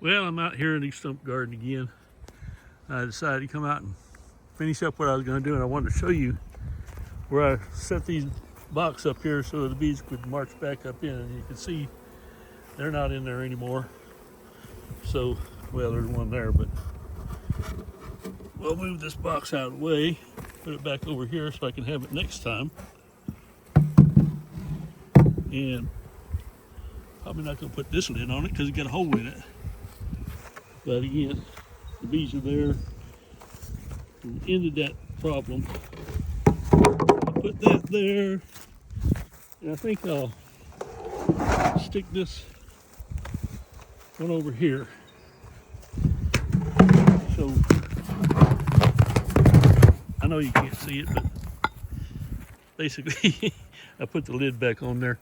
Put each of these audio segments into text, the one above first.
Well, I'm out here in the stump garden again. I decided to come out and finish up what I was going to do, and I wanted to show you where I set these boxes up here so the bees could march back up in, and you can see they're not in there anymore. So, well, there's one there, but we'll move this box out of the way, put it back over here so I can have it next time. And probably not going to put this lid on it because it's got a hole in it. But again, the bees are there. We ended that problem. I'll put that there. And I think I'll stick this one over here. So, I know you can't see it, but basically I put the lid back on there.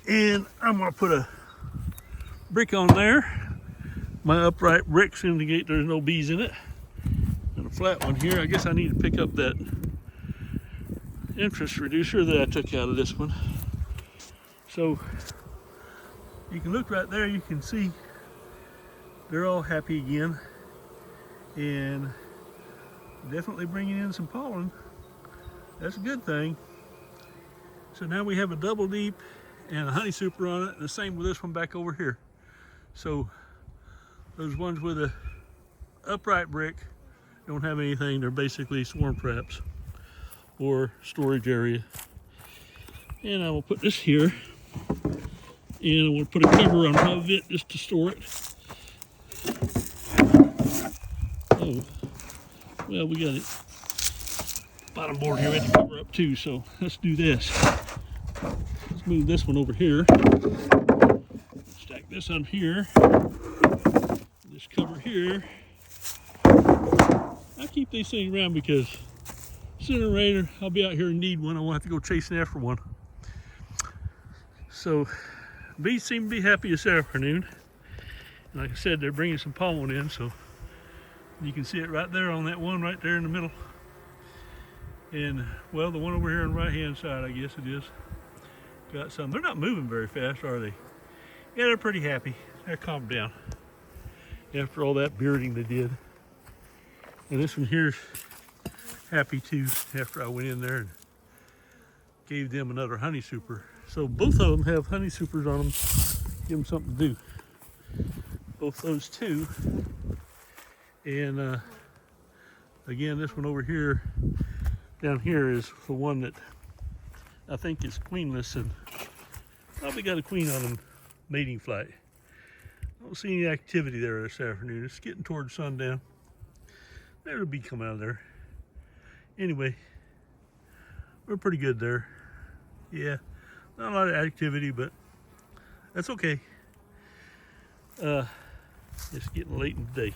And I'm going to put a brick on there. My upright bricks indicate there's no bees in it. And a flat one here. I guess I need to pick up that interest reducer that I took out of this one. So you can look right there, you can see they're all happy again. And definitely bringing in some pollen. That's a good thing. So now we have a double deep and a honey super on it, and the same with this one back over here. So those ones with a upright brick don't have anything. They're basically swarm traps or storage area. And I will put this here, and I will put a cover on top of it just to store it. Oh, well, we got it bottom board here we have to cover up too, so let's do this. Let's move this one over here. Stack this on here. This cover here. I keep these things around because sooner or later I'll be out here and need one. I won't have to go chasing after one. So bees seem to be happy this afternoon. And like I said, they're bringing some pollen in, so you can see it right there on that one right there in the middle. And well, the one over here on the right hand side, I guess it is, got some. They're not moving very fast, are they? Yeah, they're pretty happy. They're calmed down after all that bearding they did. And this one here's happy too after I went in there and gave them another honey super. So both of them have honey supers on them. Give them something to do. Both those two. And again, this one over here, down here is the one that I think is queenless and probably got a queen on them mating flight. I don't see any activity there this afternoon. It's getting towards sundown. There'll be come out of there. Anyway, we're pretty good there. Yeah, not a lot of activity, but that's okay. It's getting late in the day.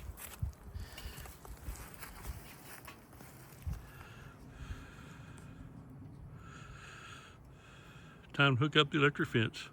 Time to hook up the electric fence.